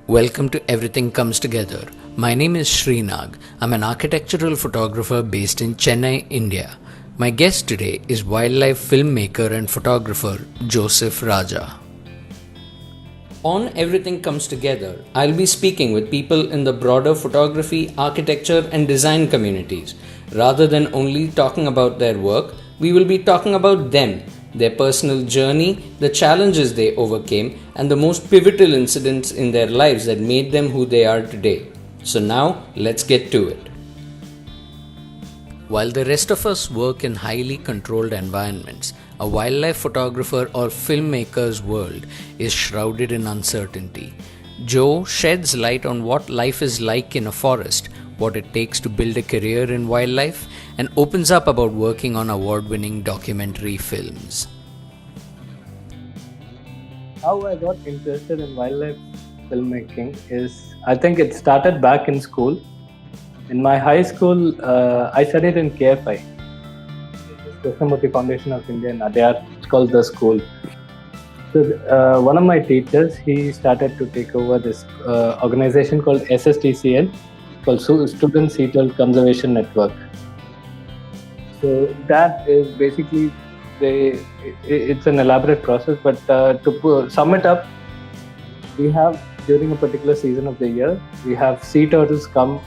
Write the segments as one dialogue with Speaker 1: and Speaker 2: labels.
Speaker 1: Welcome to Everything Comes Together. My name is Srinag. I'm an architectural photographer based in Chennai, India. My guest today is wildlife filmmaker and photographer Joseph Raja. On Everything Comes Together, I'll be speaking with people in the broader photography, architecture, and design communities. Rather than only talking about their work, we will be talking about them, their personal journey, the challenges they overcame, and the most pivotal incidents in their lives that made them who they are today. So now, let's get to it. While the rest of us work in highly controlled environments, a wildlife photographer or filmmaker's world is shrouded in uncertainty. Joe sheds light on what life is like in a forest, what it takes to build a career in wildlife, and opens up about working on award-winning documentary films.
Speaker 2: How I got interested in wildlife filmmaking is, I think it started back in school. In my high school, I studied in KFI, Krishnamurti Foundation of India in Adyar. It's called The School. So one of my teachers, he started to take over this organization called SSTCN, called Student Seattle Conservation Network. So that is basically, it's an elaborate process, but to sum it up, we have, during a particular season of the year, we have sea turtles come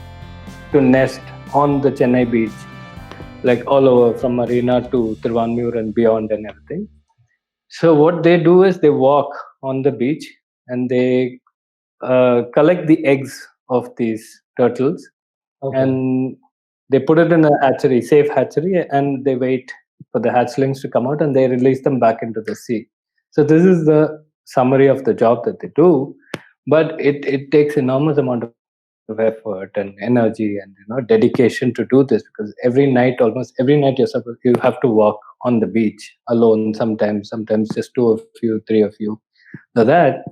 Speaker 2: to nest on the Chennai beach, like all over from Marina to Thiruvanmiyur and beyond and everything. So what they do is they walk on the beach and they collect the eggs of these turtles. Okay. And they put it in a hatchery, safe hatchery, and they wait for the hatchlings to come out and they release them back into the sea. So this is the summary of the job that they do, but it takes enormous amount of effort and energy and dedication to do this, because almost every night you have to walk on the beach alone, sometimes just two of you, three of you, so that.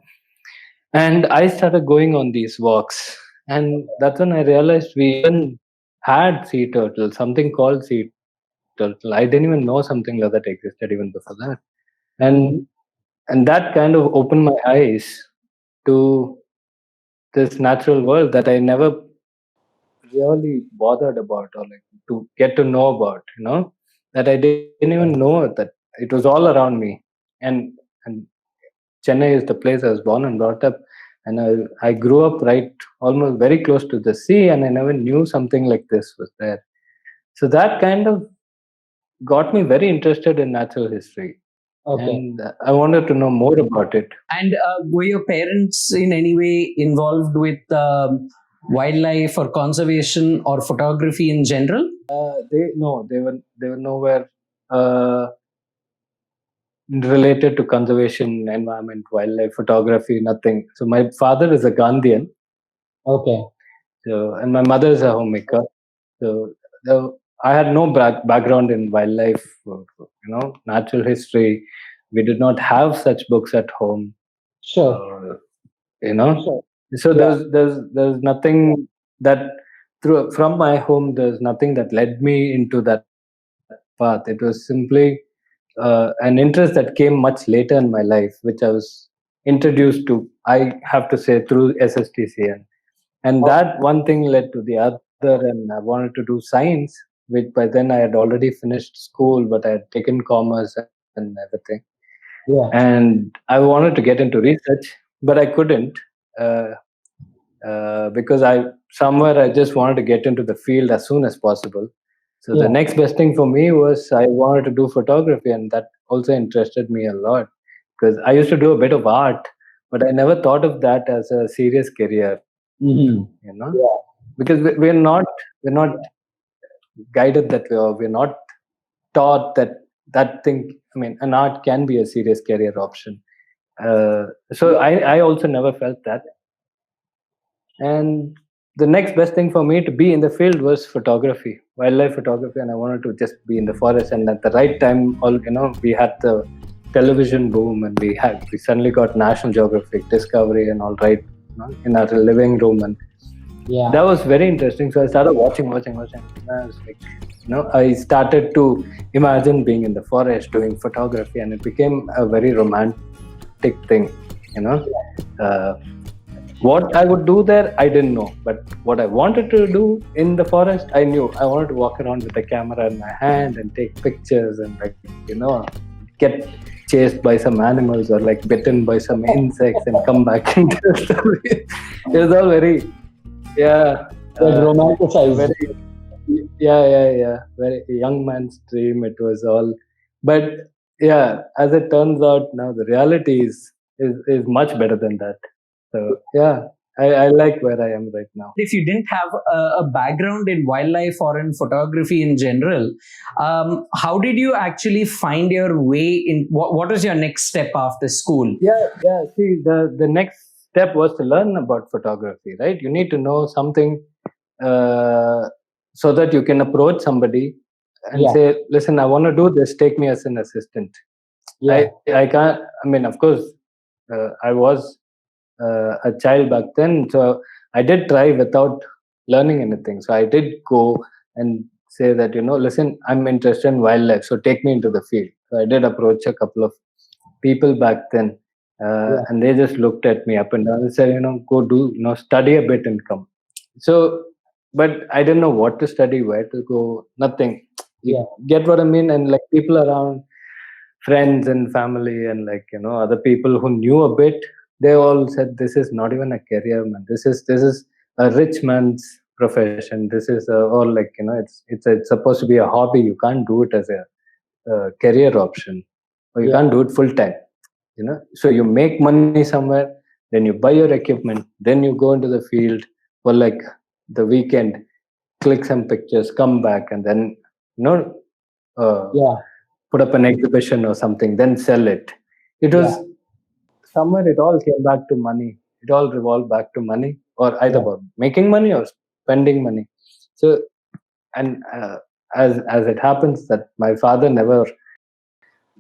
Speaker 2: And I started going on these walks, and that's when I realized we even had sea turtle, something called sea turtle. I didn't even know something like that existed even before that. And that kind of opened my eyes to this natural world that I never really bothered about, or like to get to know about, that I didn't even know that it was all around me. And Chennai is the place I was born and brought up, and I grew up right almost very close to the sea, and I never knew something like this was there. So that kind of got me very interested in natural history. Okay. And I wanted to know more about it.
Speaker 1: And were your parents in any way involved with wildlife or conservation or photography in general?
Speaker 2: They were nowhere related to conservation, environment, wildlife, photography, nothing. So my father is a Gandhian. Okay. So, and my mother is a homemaker. So I had no background in wildlife, natural history. We did not have such books at home. Sure. Sure. So there's nothing that from my home. There's nothing that led me into that path. It was simply an interest that came much later in my life, which I was introduced to, I have to say, through SSTCN. And that one thing led to the other, and I wanted to do science, which by then I had already finished school, but I had taken commerce and everything. Yeah. And I wanted to get into research, but I couldn't because I just wanted to get into the field as soon as possible. So the next best thing for me was I wanted to do photography, and that also interested me a lot, because I used to do a bit of art, but I never thought of that as a serious career. Mm-hmm. Because we're not guided that way, or we're not taught that thing. I mean, an art can be a serious career option. So I also never felt that. And the next best thing for me to be in the field was photography, wildlife photography, and I wanted to just be in the forest. And at the right time, we had the television boom, and we suddenly got National Geographic, Discovery, and all right, in our living room, and that was very interesting. So I started watching. And I was like, I started to imagine being in the forest doing photography, and it became a very romantic thing, What I would do there, I didn't know. But what I wanted to do in the forest, I knew. I wanted to walk around with a camera in my hand and take pictures and, like, get chased by some animals or like bitten by some insects and come back and tell stories. It was all very, yeah,
Speaker 3: romanticized.
Speaker 2: yeah. Very young man's dream. It was all, but yeah, as it turns out now, the reality is much better than that. So yeah, I like where I am right now.
Speaker 3: If you didn't have a background in wildlife or in photography in general, how did you actually find your way in? What was your next step after school?
Speaker 2: Yeah. See, the next step was to learn about photography, right? You need to know something so that you can approach somebody and say, listen, I want to do this, take me as an assistant. I can't, I mean, of course, I was a child back then, so I did try without learning anything. So I did go and say that, listen, I'm interested in wildlife, so take me into the field. So I did approach a couple of people back then, and they just looked at me up and down and said, go do, study a bit and come. So, but I didn't know what to study, where to go, nothing. You get what I mean? And like people around, friends and family, and like other people who knew a bit, they all said, this is not even a career, man. This is a rich man's profession. This is or like it's supposed to be a hobby. You can't do it as a career option, or you can't do it full time. So you make money somewhere, then you buy your equipment, then you go into the field for like the weekend, click some pictures, come back, and then put up an exhibition or something, then sell it. It was somewhere, it all came back to money. It all revolved back to money, or either about making money or spending money. So, and as it happens, that my father never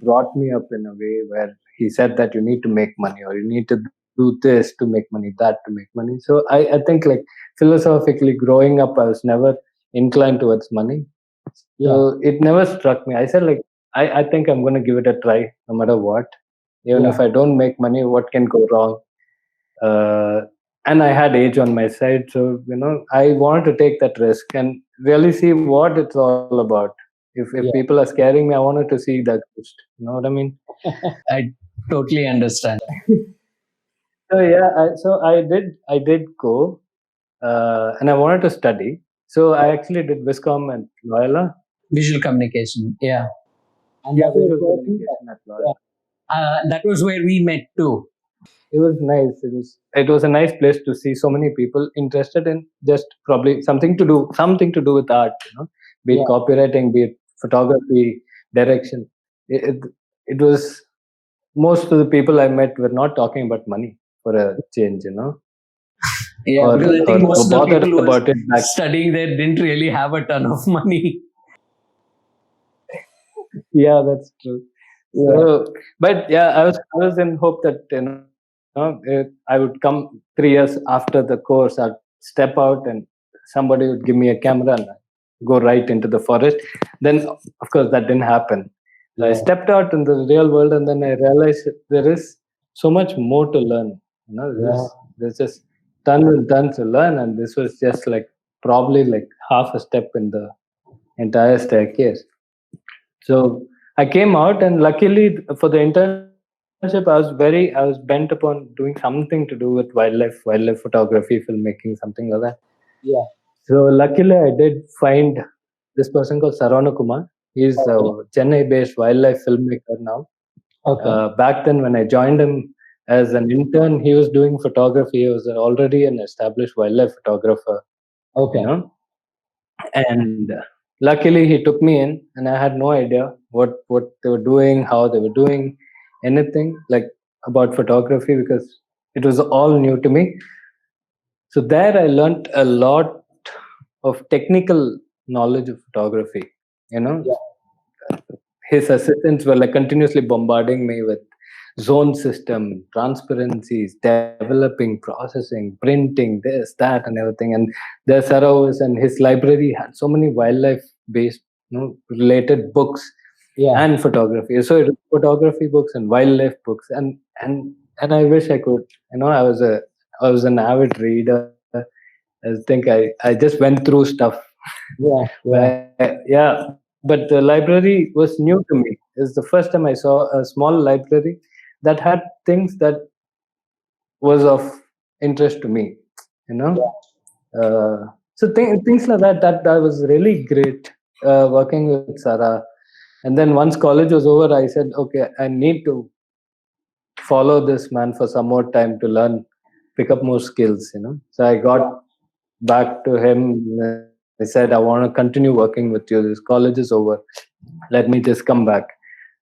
Speaker 2: brought me up in a way where he said that you need to make money, or you need to do this to make money, that to make money. So I think, like, philosophically growing up, I was never inclined towards money. So it never struck me. I said, like, I think I'm going to give it a try no matter what. Even if I don't make money, what can go wrong? And I had age on my side. So, I wanted to take that risk and really see what it's all about. If people are scaring me, I wanted to see that first. You know what I mean?
Speaker 3: I totally understand.
Speaker 2: So yeah, I did go, and I wanted to study. So I actually did Viscom at Loyola.
Speaker 3: Visual communication,
Speaker 2: And visual communication at Loyola.
Speaker 3: That was where we met too.
Speaker 2: It was nice. It was a nice place to see so many people interested in just probably something to do with art. Be it copywriting, be it photography, direction. It was, most of the people I met were not talking about money for a change.
Speaker 3: Yeah, because I think most of the people who
Speaker 2: about
Speaker 3: were studying there didn't really have a ton of money.
Speaker 2: Yeah, that's true. So, but yeah, I was in hope that I would come 3 years after the course. I'd step out and somebody would give me a camera and I'd go right into the forest. Then, of course, that didn't happen. I stepped out in the real world, and then I realized there is so much more to learn. There's just tons and tons to learn, and this was just like probably like half a step in the entire staircase. So I came out, and luckily for the internship, I was bent upon doing something to do with wildlife photography, filmmaking, something like that.
Speaker 3: Yeah.
Speaker 2: So luckily, I did find this person called Saravana Kumar. He's a Chennai-based wildlife filmmaker now. Back then, when I joined him as an intern, he was doing photography. He was already an established wildlife photographer. And luckily, he took me in, and I had no idea what they were doing, how they were doing anything like about photography, because it was all new to me. So there I learned a lot of technical knowledge of photography. His assistants were like continuously bombarding me with zone system, transparencies, developing, processing, printing, this, that, and everything. And the Saravas and his library had so many wildlife based, related books and photography. So it was photography books and wildlife books, and I wish I could. I was I was an avid reader. I think I just went through stuff.
Speaker 3: Yeah, yeah.
Speaker 2: Yeah, but the library was new to me. It's the first time I saw a small library that had things that was of interest to me. You know, so things like that was really great working with Sarah. And then once college was over, I said, okay, I need to follow this man for some more time to learn, pick up more skills. So I got back to him. I said, I want to continue working with you. This college is over. Let me just come back.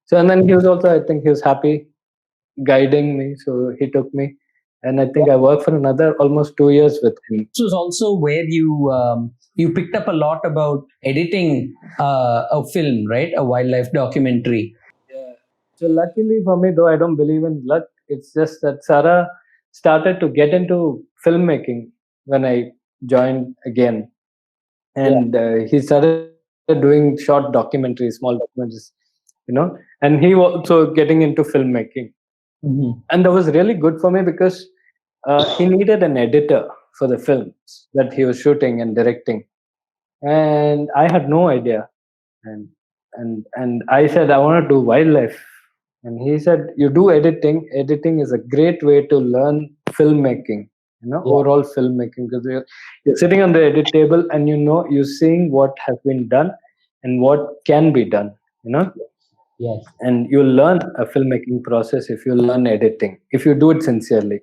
Speaker 2: So, and then he was also, I think he was happy guiding me. So he took me. And I think I worked for another almost 2 years with him.
Speaker 3: This was also where you picked up a lot about editing a film, right? A wildlife documentary.
Speaker 2: Yeah. So luckily for me, though I don't believe in luck, it's just that Sarah started to get into filmmaking when I joined again, and he started doing short documentaries, small documentaries, and he was also getting into filmmaking, and that was really good for me because he needed an editor for the films that he was shooting and directing, and I had no idea, and and I said I want to do wildlife, and he said you do editing. Editing is a great way to learn filmmaking, overall filmmaking, because you're sitting on the edit table and you're seeing what has been done and what can be done,
Speaker 3: Yes.
Speaker 2: and you learn a filmmaking process if you learn editing, if you do it sincerely,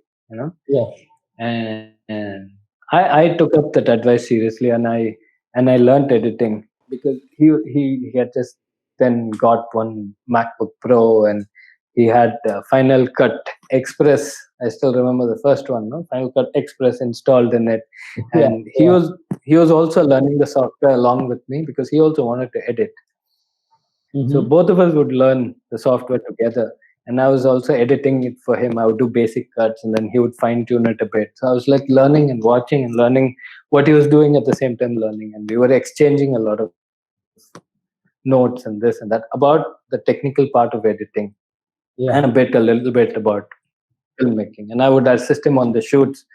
Speaker 3: Yes.
Speaker 2: and I took up that advice seriously, and I learned editing because he had just then got one MacBook Pro, and he had Final Cut Express. I still remember the first one, no? Final Cut Express installed in it, and he was also learning the software along with me because he also wanted to edit. So both of us would learn the software together. And I was also editing it for him. I would do basic cuts and then he would fine tune it a bit. So I was like learning and watching and learning what he was doing at the same time learning. And we were exchanging a lot of notes and this and that about the technical part of editing, and a little bit about filmmaking. And I would assist him on the shoots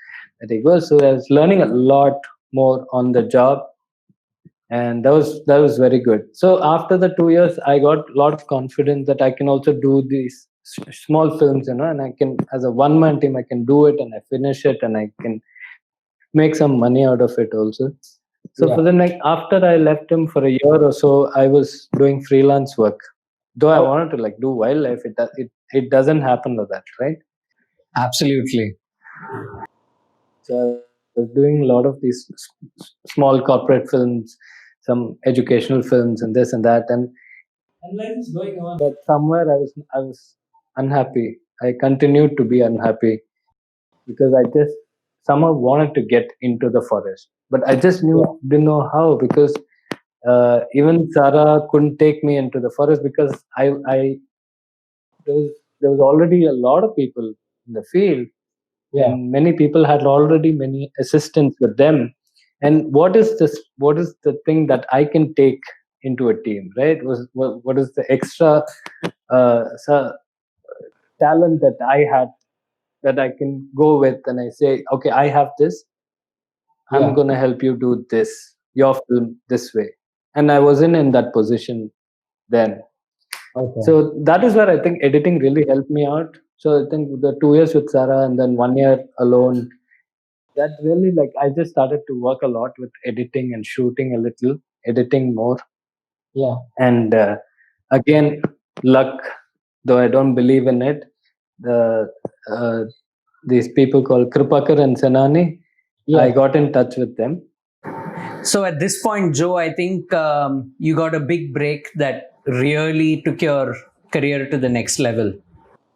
Speaker 2: that he goes. So I was learning a lot more on the job, and that was very good. So after the 2 years I got a lot of confidence that I can also do these small films, and I can, as a one-man team, I can do it and I finish it and I can make some money out of it also. So for the next, after I left him for a year or so, I was doing freelance work, though I wanted to like do wildlife. It doesn't happen like that, right?
Speaker 3: Absolutely.
Speaker 2: So I was doing a lot of these small corporate films, some educational films, and this and that, and life is going on. But somewhere I was unhappy. I continued to be unhappy because I just somehow wanted to get into the forest, but I just didn't know how, because even Sarah couldn't take me into the forest because I there was already a lot of people in the field, and many people had already many assistants with them. And what is the thing that I can take into a team, right? What is the extra talent that I had that I can go with, and I say, okay, I have this, I'm going to help you do this, your film this way. And I wasn't in that position then. So that is where I think editing really helped me out. So I think the 2 years with Sarah and then 1 year alone, that really, like, I just started to work a lot with editing and shooting a little, editing more. And again, luck, though I don't believe in it, the uh, these people called Kripakar and Senani, I got in touch with them.
Speaker 3: So at this point, Joe, I think you got a big break that really took your career to the next level.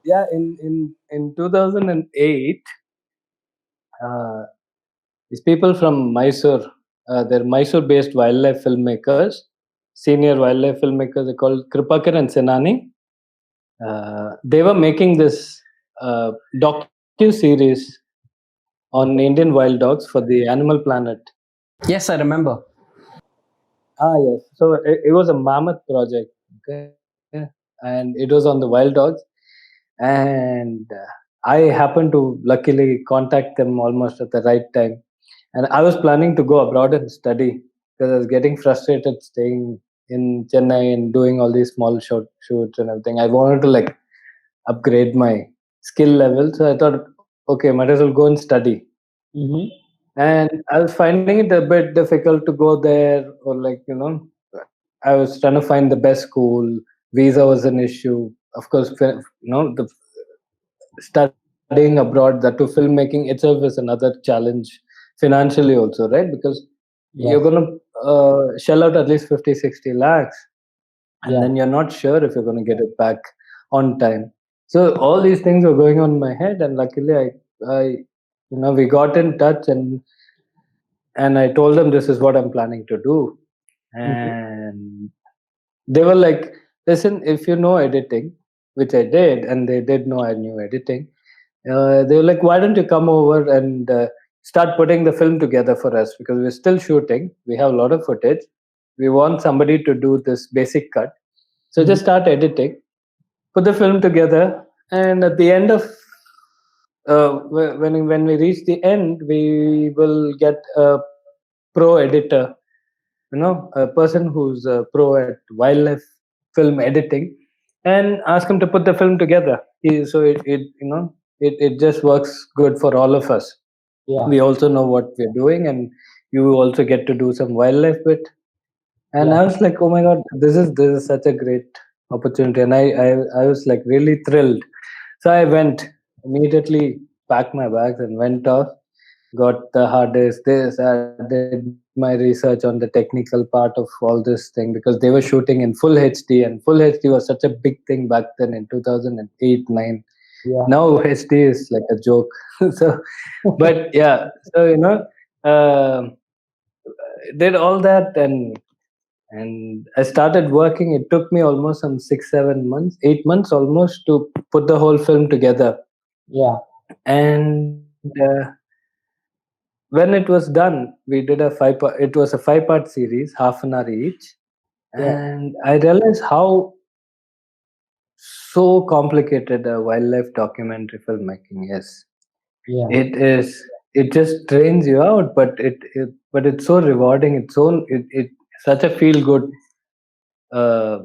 Speaker 2: Yeah, in 2008, these people from Mysore, they're Mysore-based wildlife filmmakers, senior wildlife filmmakers. They're called Kripakar and Senani. They were making this docu-series on Indian wild dogs for the Animal Planet.
Speaker 3: Yes, I remember.
Speaker 2: Yes. So it was a mammoth project, okay, and it was on the wild dogs. And I happened to luckily contact them almost at the right time, and I was planning to go abroad and study because I was getting frustrated staying in Chennai and doing all these small shoots and everything. I wanted to like upgrade my skill level, so I thought, okay, might as well go and study.
Speaker 3: Mm-hmm.
Speaker 2: And I was finding it a bit difficult to go there, or like, I was trying to find the best school. Visa was an issue, of course. The studying abroad, that to filmmaking itself is another challenge financially also, right? Because you're
Speaker 3: Yeah.
Speaker 2: going to shell out at least 50, 60 lakhs, and
Speaker 3: Yeah.
Speaker 2: then you're not sure if you're going to get it back on time. So all these things were going on in my head, and luckily we got in touch, and I told them this is what I'm planning to do,
Speaker 3: Mm-hmm.
Speaker 2: and they were like, listen, if you know editing, which I did, and they did know I knew editing, they were like, why don't you come over and start putting the film together for us, because we're still shooting, we have a lot of footage, we want somebody to do this basic cut, so
Speaker 3: Mm-hmm.
Speaker 2: just start editing, put the film together, and at the end of when we reach the end, we will get a pro editor, a person who's a pro at wildlife film editing, and ask him to put the film together. So it just works good for all of us.
Speaker 3: Yeah.
Speaker 2: We also know what we're doing, and you also get to do some wildlife bit. And
Speaker 3: Yeah.
Speaker 2: I was like, oh my god, this is such a great opportunity, and I was like really thrilled. So I went immediately, packed my bags, and went off. Got the hard disk. I did my research on the technical part of all this thing, because they were shooting in full HD, and full HD was such a big thing back then in 2008 9.
Speaker 3: Yeah.
Speaker 2: Now HD is like a joke. So, but yeah, so um did all that, and I started working. It took me almost some 6 7 months, 8 months almost, to put the whole film together.
Speaker 3: Yeah.
Speaker 2: And when it was done, we did a it was a 5-part series, half an hour each,
Speaker 3: Yeah.
Speaker 2: and I realized how so complicated a wildlife documentary filmmaking is.
Speaker 3: Yeah.
Speaker 2: It is. It just trains you out, but but it's so rewarding. It's such a feel good uh,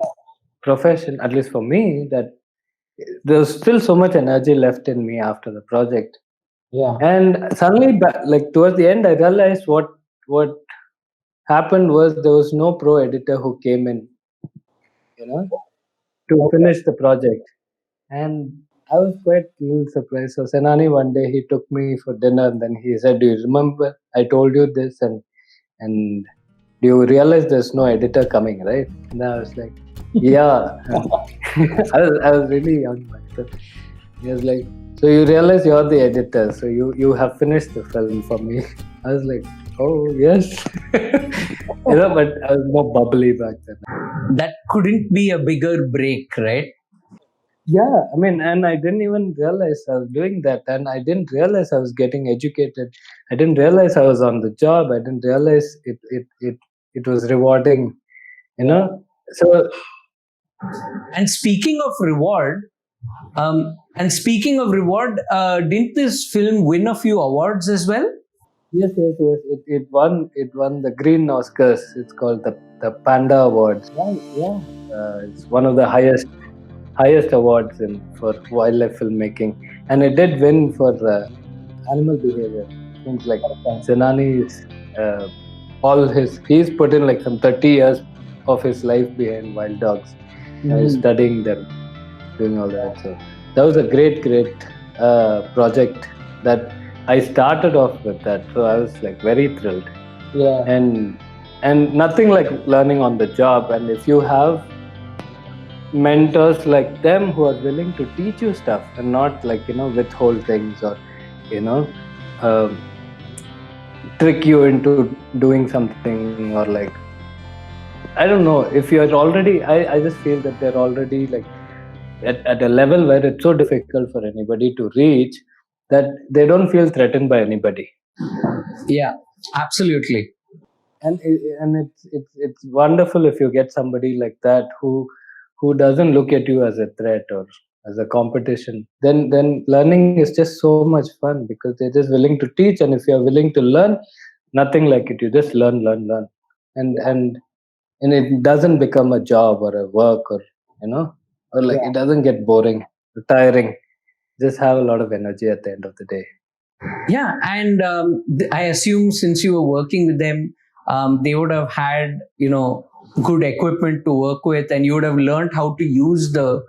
Speaker 2: profession, at least for me, that there's still so much energy left in me after the project.
Speaker 3: Yeah.
Speaker 2: And suddenly, like towards the end, I realized what happened was there was no pro editor who came in, you know, to
Speaker 3: Okay.
Speaker 2: finish the project. And I was quite a little surprised. So Senani one day he took me for dinner, and then he said, "Do you remember I told you this? And do you realize there's no editor coming, right?" And I was like, "Yeah." And I was really young back then. He was like, "So you realize you're the editor? So you have finished the film for me?" I was like, "Oh yes." But I was more bubbly back then.
Speaker 3: That couldn't be a bigger break, right?
Speaker 2: Yeah, I mean, and I didn't even realize I was doing that, and I didn't realize I was getting educated. I didn't realize I was on the job. I didn't realize it was rewarding, you
Speaker 3: Yeah.
Speaker 2: know. So
Speaker 3: And speaking of reward, didn't this film win a few awards as well?
Speaker 2: yes, yes, yes. It won the Green Oscars. It's called the Panda Awards.
Speaker 3: Right. Yeah.
Speaker 2: It's one of the highest awards for wildlife filmmaking, and it did win for animal behavior. Things like
Speaker 3: Okay.
Speaker 2: Senani's he's put in like some 30 years of his life behind wild dogs,
Speaker 3: Mhm.
Speaker 2: studying them, doing all that. So that was a great project that I started off with that. So I was like very thrilled,
Speaker 3: Yeah.
Speaker 2: and nothing like learning on the job. And if you have mentors like them who are willing to teach you stuff and not like withhold things, or you know um, trick you into doing something, or like I don't know, if you're already I just feel that they're already like at a level where it's so difficult for anybody to reach, that they don't feel threatened by anybody.
Speaker 3: Yeah. Absolutely.
Speaker 2: And it's wonderful if you get somebody like that who doesn't look at you as a threat, or as a competition, then learning is just so much fun because they're just willing to teach, and if you're willing to learn, nothing like it. You just learn, and it doesn't become a job or a work, or or like it doesn't get boring, tiring. Just have a lot of energy at the end of the day.
Speaker 3: Yeah, and I assume since you were working with them, they would have had good equipment to work with, and you would have learned how to use the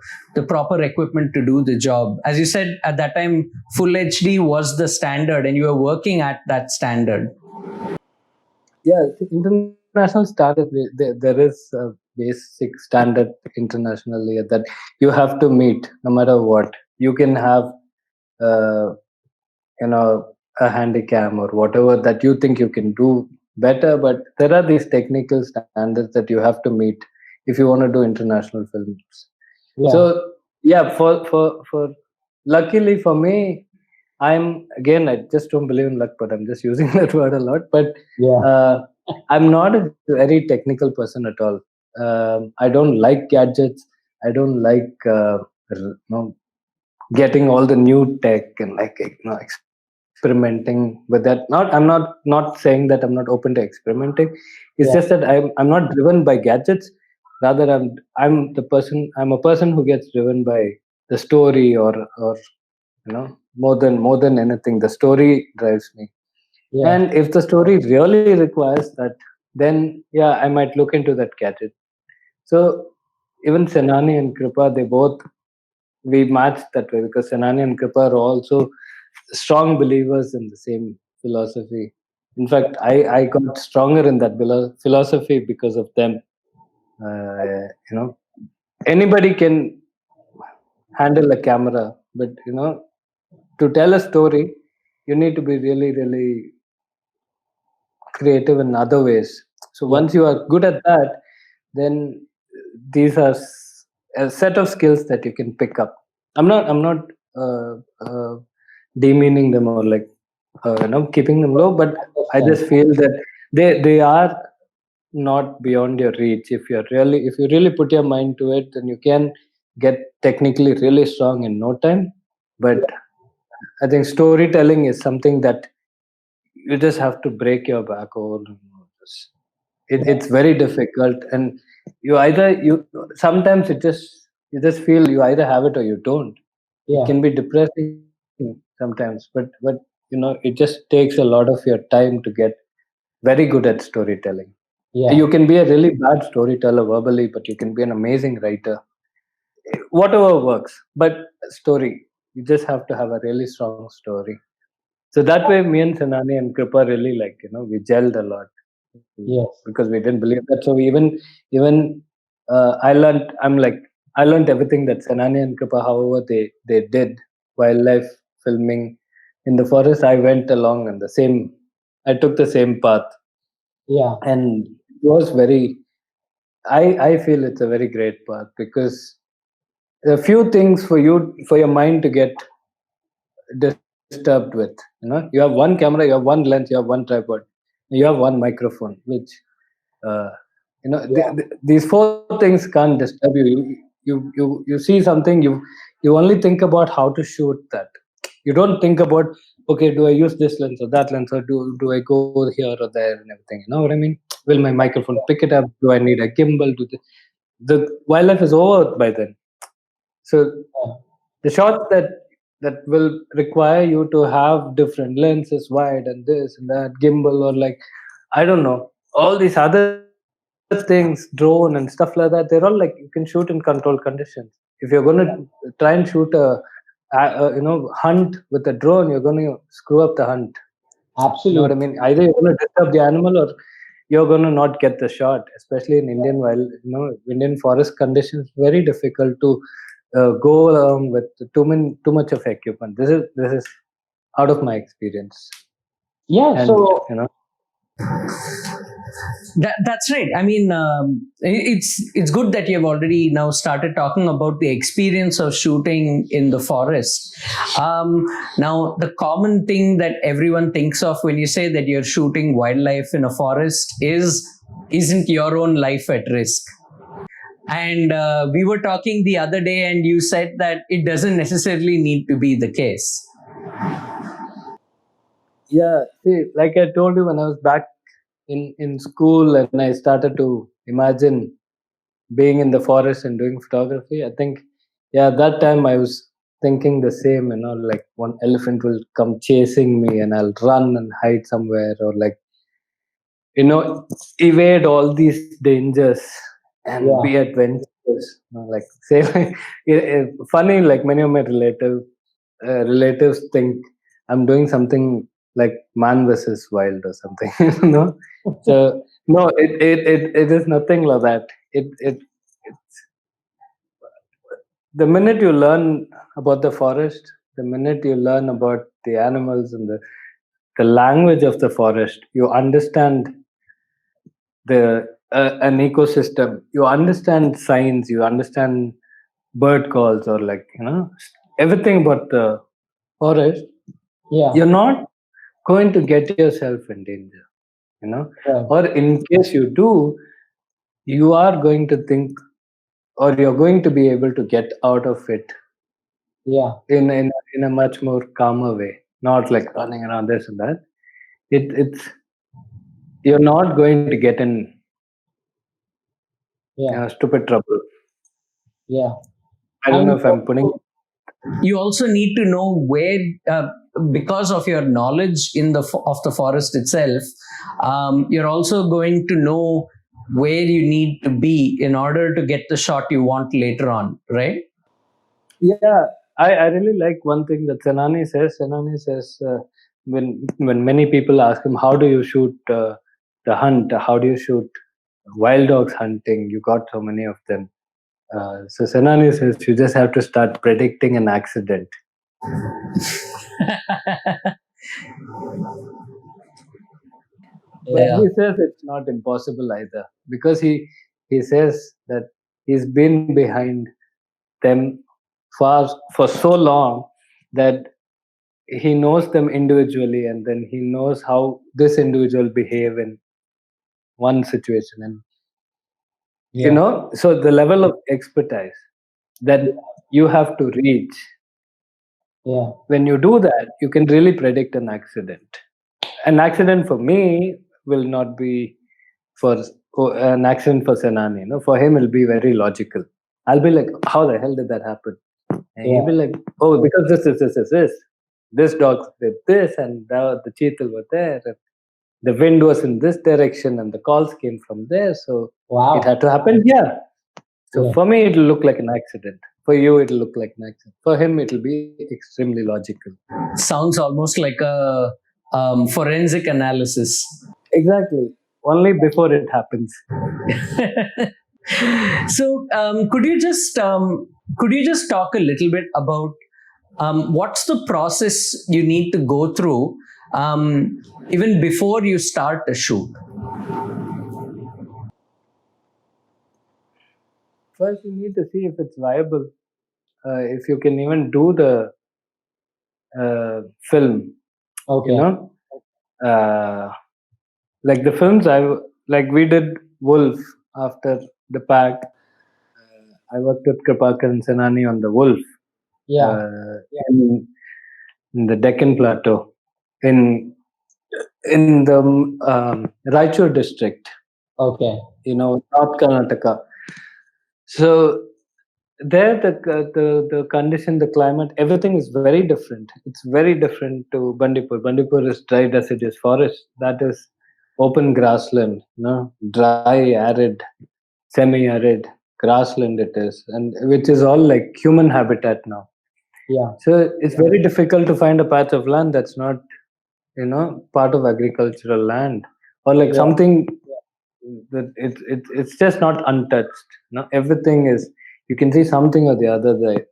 Speaker 3: proper equipment to do the job. As you said, at that time, Full HD was the standard, and you were working at that standard.
Speaker 2: Yeah, international standard. There is a basic standard internationally that you have to meet no matter what. You can have, uh, a handycam or whatever that you think you can do better, but there are these technical standards that you have to meet if you want to do international films. So yeah, for luckily for me, I just don't believe in luck, but I'm just using that word a lot. But I'm not a very technical person at all. I don't like gadgets. I don't like getting all the new tech and experimenting with that. I'm not saying that I'm not open to experimenting. It's just that I'm not driven by gadgets. Rather, I'm a person who gets driven by the story, or more than anything, the story drives me. And if the story really requires that, then yeah, I might look into that gadget. So even Senani and Kripa, we matched that way because Senani and Kripa are also strong believers in the same philosophy. In fact, I got stronger in that philosophy because of them. Anybody can handle a camera, but to tell a story, you need to be really, really creative in other ways. So once you are good at that, then these are a set of skills that you can pick up. I'm not uh, uh, demeaning them or keeping them low, but I just feel that they are not beyond your reach. If you really put your mind to it, then you can get technically really strong in no time. But I think storytelling is something that you just have to break your back over. It's very difficult, and you sometimes you just feel you either have it or you don't. It can be depressing sometimes, but it just takes a lot of your time to get very good at storytelling. You can be a really bad storyteller verbally, but you can be an amazing writer. Whatever works, but story, you just have to have a really strong story. So that way, me and Sanani and Kripa really we gelled a lot. Because we didn't believe that. So even I learned everything that Sanani and Kripa, however they did wildlife filming in the forest. I went along and I took the same path. And it was very. I feel it's a very great path because there are few things for your mind to get disturbed with. You have one camera, you have one lens, you have one tripod, you have one microphone, which these four things can't disturb you. You see something, you only think about how to shoot that. You don't think about, okay, do I use this lens or that lens, or do I go here or there and everything? You know what I mean? Will my microphone pick it up? Do I need a gimbal? The wildlife is over by then. So the shots that will require you to have different lenses, wide and this and that, gimbal, or I don't know, all these other things, drone and stuff like that, they're all you can shoot in controlled conditions. If you're going to try and shoot a hunt with a drone, you're going to screw up the hunt.
Speaker 3: Absolutely.
Speaker 2: You know what I mean? Either you're going to disturb the animal, or you're going to not get the shot. Especially in Indian forest conditions, very difficult to go along with too much of equipment. This is out of my experience. And,
Speaker 3: So that's right. I mean, it's good that you've already now started talking about the experience of shooting in the forest. Now, the common thing that everyone thinks of when you say that you're shooting wildlife in a forest isn't your own life at risk. And we were talking the other day, and you said that it doesn't necessarily need to be the case.
Speaker 2: Yeah, see, like I told you, when I was back in school and I started to imagine being in the forest and doing photography, I think, yeah, that time I was thinking the same, like one elephant will come chasing me and I'll run and hide somewhere, or like, evade all these dangers and
Speaker 3: Yeah.
Speaker 2: be adventurous. Like, say, funny, like many of my relatives think I'm doing something like Man versus Wild or something, So no, it is nothing like that. It's the minute you learn about the forest, the minute you learn about the animals and the language of the forest, you understand the an ecosystem. You understand science. You understand bird calls, or like everything about the forest.
Speaker 3: Yeah.
Speaker 2: You're not going to get yourself in danger,
Speaker 3: Right.
Speaker 2: or in case you do, you are going to think, or you're going to be able to get out of it
Speaker 3: Yeah.
Speaker 2: in a much more calmer way, not like running around this and that. It's you're not going to get in
Speaker 3: Yeah.
Speaker 2: stupid trouble.
Speaker 3: Yeah.
Speaker 2: I don't know
Speaker 3: And
Speaker 2: if I'm putting.
Speaker 3: you also need to know where, because of your knowledge in of the forest itself, you're also going to know where you need to be in order to get the shot you want later on, right?
Speaker 2: Yeah, I really like one thing that Senani says. Senani says, when many people ask him, how do you shoot the hunt? How do you shoot wild dogs hunting? You got so many of them. So Senani says you just have to start predicting an accident. But
Speaker 3: Yeah.
Speaker 2: he says it's not impossible either, because he says that he's been behind them for so long that he knows them individually, and then he knows how this individual behave in one situation, and
Speaker 3: Yeah.
Speaker 2: so the level of expertise that you have to reach,
Speaker 3: Yeah.
Speaker 2: when you do that, you can really predict an accident. For me will not be for an accident for Senani. For him it'll be very logical. I'll be like, how the hell did that happen? And he'll be like, oh, because this dog did this, and the cheetal were there, and the wind was in this direction, and the calls came from there, so
Speaker 3: Wow.
Speaker 2: it had to happen here. So
Speaker 3: Yeah.
Speaker 2: for me, it'll look like an accident. For you, it'll look like an accident. For him, it'll be extremely logical.
Speaker 3: Sounds almost like a forensic analysis.
Speaker 2: Exactly. Only before it happens.
Speaker 3: So, could you just talk a little bit about what's the process you need to go through even before you start a shoot?
Speaker 2: First, you need to see if it's viable. If you can even do the film,
Speaker 3: Okay.
Speaker 2: uh, like the films like we did Wolf after the pack. I worked with Kripakar and Senani on the Wolf.
Speaker 3: Yeah.
Speaker 2: In the Deccan Plateau, in the Raichur district,
Speaker 3: Okay.
Speaker 2: North Karnataka. So there, the condition, the climate, everything is very different. It's very different to Bandipur. Bandipur is dry deciduous forest. That is open grassland, dry, arid, semi-arid grassland it is, and which is all like human habitat now.
Speaker 3: Yeah.
Speaker 2: So it's very difficult to find a patch of land that's not, part of agricultural land, or like something that it's just not untouched. Everything is, you can see something or the other there,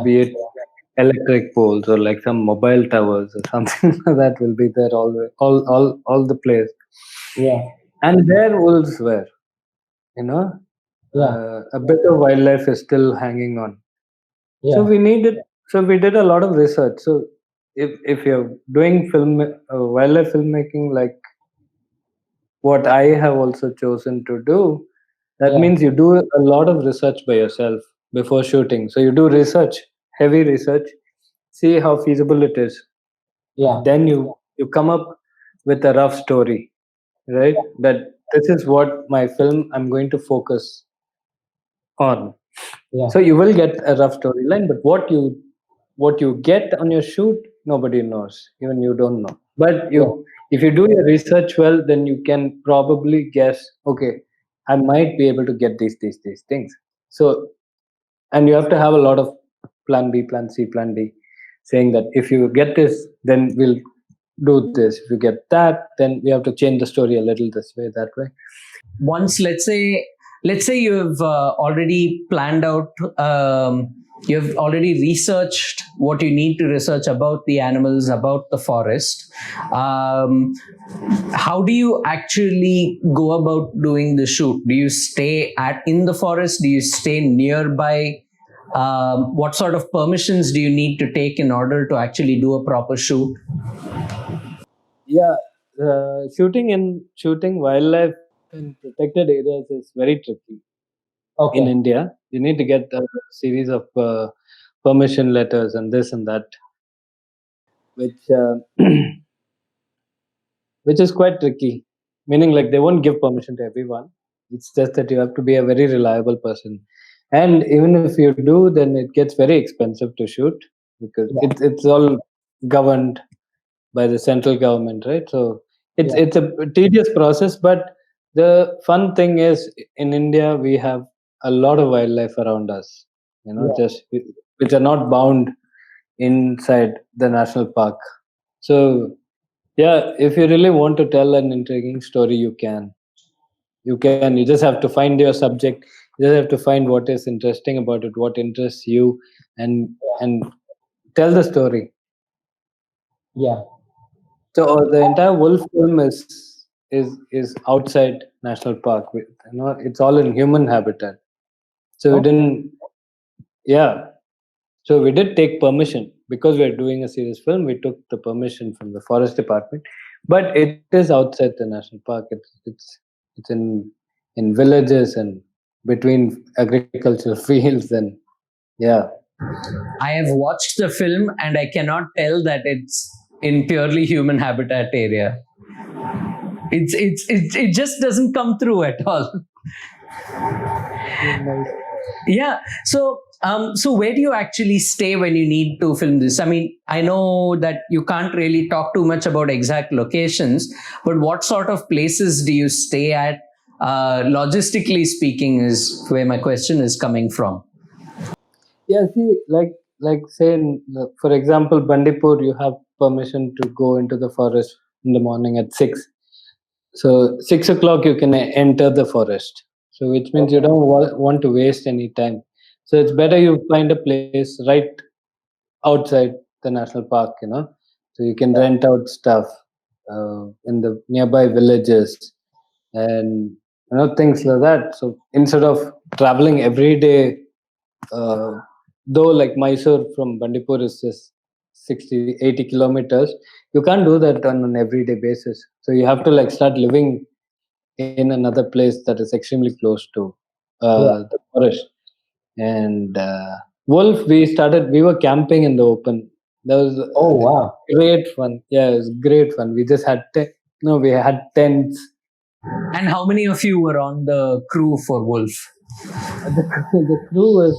Speaker 2: be it electric poles or like some mobile towers or something that will be there all the place.
Speaker 3: Yeah.
Speaker 2: And there wolves were, a bit of wildlife is still hanging on. So we did a lot of research. So if you're doing wildlife filmmaking, like what I have also chosen to do, That
Speaker 4: Yeah.
Speaker 2: means you do a lot of research by yourself before shooting. So you do research, heavy research, see how feasible it is.
Speaker 4: Yeah.
Speaker 2: Then you come up with a rough story, right? That this is what my film I'm going to focus on.
Speaker 4: Yeah.
Speaker 2: So you will get a rough storyline, but what you get on your shoot, nobody knows. Even you don't know. But if you do your research well, then you can probably guess. Okay, I might be able to get these things. So, and you have to have a lot of plan B, plan C, plan D, saying that if you get this, then we'll do this. If you get that, then we have to change the story a little this way, that way.
Speaker 3: Once, let's say you've already planned out, you've already researched what you need to research about the animals, about the forest. How do you actually go about doing the shoot? Do you stay in the forest? Do you stay nearby? What sort of permissions do you need to take in order to actually do a proper shoot?
Speaker 2: Yeah, shooting wildlife in protected areas is very tricky.
Speaker 4: Okay.
Speaker 2: In India, you need to get a series of permission letters and this and that, which which is quite tricky. Meaning, like they won't give permission to everyone. It's just that you have to be a very reliable person, and even if you do, then it gets very expensive to shoot because
Speaker 4: Yeah.
Speaker 2: it's all governed by the central government, right? So
Speaker 4: Yeah.
Speaker 2: it's a tedious process, but the fun thing is in India we have a lot of wildlife around us,
Speaker 4: Yeah.
Speaker 2: just which are not bound inside the national park. So yeah, if you really want to tell an intriguing story, you can. You can. You just have to find your subject. You just have to find what is interesting about it, what interests you, and tell the story.
Speaker 4: Yeah.
Speaker 2: So the entire wolf film is outside national park. It's all in human habitat. So we
Speaker 4: Okay.
Speaker 2: didn't. Yeah. So we did take permission because we're doing a serious film. We took the permission from the forest department, but it is outside the national park. It's in villages and between agricultural fields and yeah.
Speaker 3: I have watched the film and I cannot tell that it's in purely human habitat area. It just doesn't come through at all. Yeah. So where do you actually stay when you need to film this? I mean, I know that you can't really talk too much about exact locations, but what sort of places do you stay at? Logistically speaking, is where my question is coming from.
Speaker 2: Yeah, see, like say, for example, Bandipur, you have permission to go into the forest in the morning at 6. So 6 o'clock you can enter the forest. So which means you don't want to waste any time. So it's better you find a place right outside the national park. So you can rent out stuff in the nearby villages and things like that. So instead of traveling every day, though like Mysore from Bandipur is just 60-80 kilometers, you can't do that on an everyday basis. So you have to like start living in another place that is extremely close to
Speaker 4: Yeah.
Speaker 2: the forest. And wolf, we were camping in the open. That was
Speaker 4: Oh wow.
Speaker 2: great fun. Yeah, it was great fun. We just had we had tents.
Speaker 3: And how many of you were on the crew for Wolf?
Speaker 2: The crew was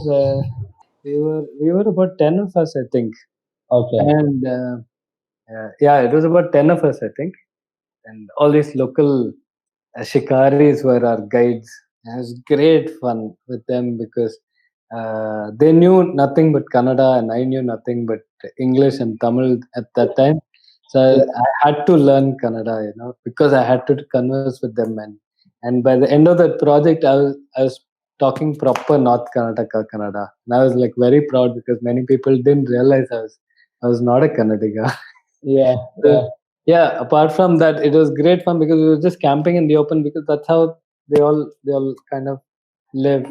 Speaker 2: we were about 10 of us, I think.
Speaker 4: Okay.
Speaker 2: And yeah, it was about 10 of us, I think. And all these local shikaris were our guides. It was great fun with them because they knew nothing but Kannada and I knew nothing but English and Tamil at that time. So I had to learn Kannada, because I had to converse with them. And by the end of that project, I was talking proper North Karnataka Kannada. And I was like very proud because many people didn't realize I was not a Kannadiga.
Speaker 4: Yeah.
Speaker 2: So,
Speaker 4: Yeah.
Speaker 2: yeah, apart from that, it was great fun because we were just camping in the open because that's how they all kind of live.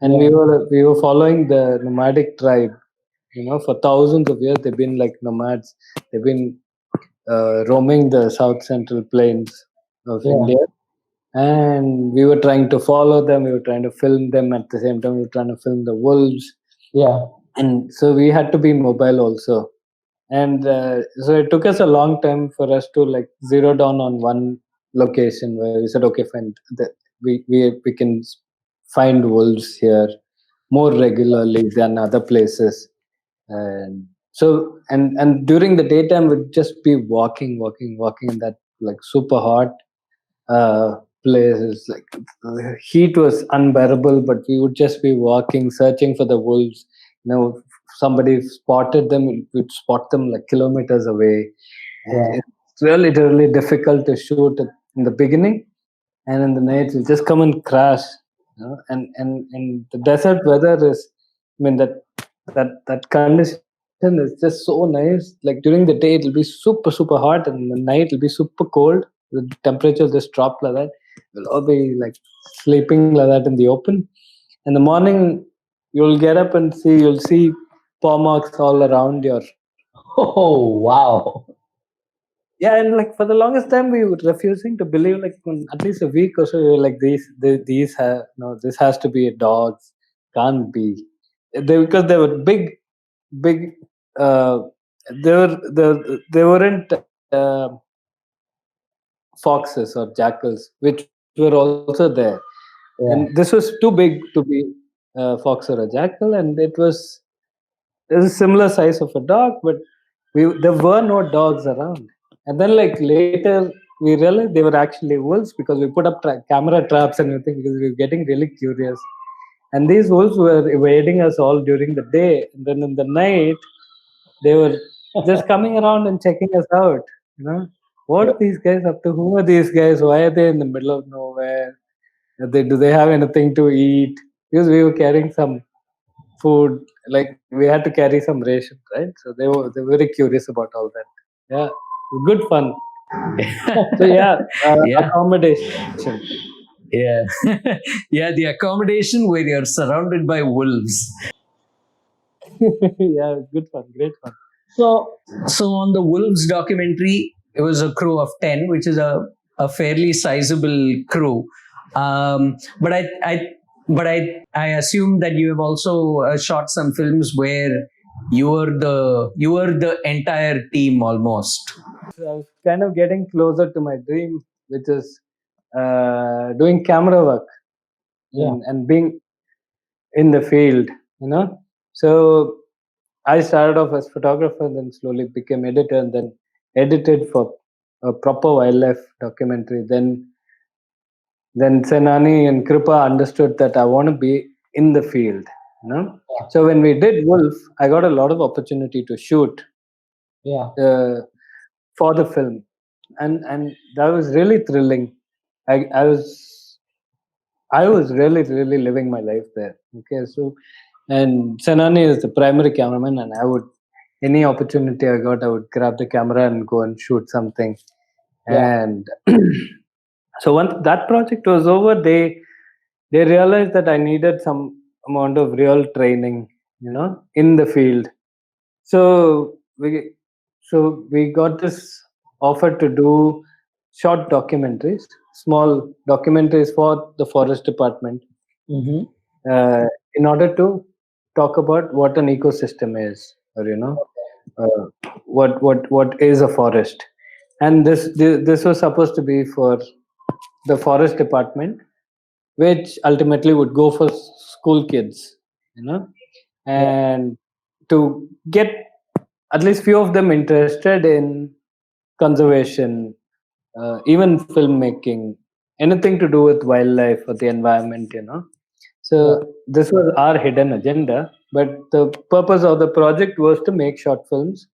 Speaker 2: And we were following the nomadic tribe. For thousands of years they've been like nomads. They've been roaming the south central plains of
Speaker 4: Yeah.
Speaker 2: India. and we were trying to follow them. We were trying to film them at the same time. We were trying to film the wolves,
Speaker 4: Yeah.
Speaker 2: and so we had to be mobile also. And so it took us a long time for us to like zero down on one location where we said, okay, fine, we can find wolves here more regularly than other places. And so and during the daytime we'd just be walking in that like super hot uh places. Like the heat was unbearable, but we would just be walking, searching for the wolves. If somebody spotted them, we'd spot them like kilometers away.
Speaker 4: Yeah.
Speaker 2: It's really difficult to shoot in the beginning, and in the night you just come and crash. And the desert weather is, I mean, that condition is just so nice. Like during the day it'll be super hot, and in the night it'll be super cold. The temperature just drop like that. We'll all be like sleeping like that in the open. In the morning you'll get up and you'll see paw marks all around your.
Speaker 4: Oh, wow.
Speaker 2: Yeah, and like for the longest time we were refusing to believe, like at least a week or so we were like, these have no, this has to be a dog's, can't be. Because they were big, uh they weren't foxes or jackals, which were also there.
Speaker 4: Yeah.
Speaker 2: And this was too big to be a fox or a jackal, and there's a similar size of a dog, but there were no dogs around. And then, like later, we realized they were actually wolves because we put up camera traps and everything because we were getting really curious. And these wolves were evading us all during the day, and then in the night, they were just coming around and checking us out. What are these guys up to? Who are these guys? Why are they in the middle of nowhere? Do they have anything to eat? Because we were carrying some food, like we had to carry some ration, right? So they were very curious about all that. Yeah, good fun. So yeah,
Speaker 3: Yeah.
Speaker 2: accommodation.
Speaker 3: Yeah. Yeah, the accommodation where you're surrounded by wolves.
Speaker 2: Yeah, good fun, great fun.
Speaker 4: So,
Speaker 3: So on the wolves documentary, it was a crew of 10, which is a fairly sizable crew. But I assume that you have also shot some films where you were the entire team almost.
Speaker 2: So I was kind of getting closer to my dream, which is doing camera work
Speaker 4: yeah.
Speaker 2: and being in the field. So I started off as photographer, then slowly became editor, and then edited for a proper wildlife documentary. Then Senani and Kripa understood that I want to be in the field.
Speaker 4: Yeah.
Speaker 2: So when we did Wolf, I got a lot of opportunity to shoot
Speaker 4: Yeah.
Speaker 2: for the film, and that was really thrilling. I was really living my life there. Okay, so and Senani is the primary cameraman, and any opportunity I got, I would grab the camera and go and shoot something.
Speaker 4: Yeah.
Speaker 2: And so once that project was over, they realized that I needed some amount of real training, in the field. So we got this offer to do short documentaries, small documentaries for the forest department,
Speaker 4: Mm-hmm.
Speaker 2: in order to talk about what an ecosystem is, or what is a forest. And this was supposed to be for the forest department, which ultimately would go for school kids, and to get at least few of them interested in conservation, even filmmaking, anything to do with wildlife or the environment. So this was our hidden agenda, but the purpose of the project was to make short films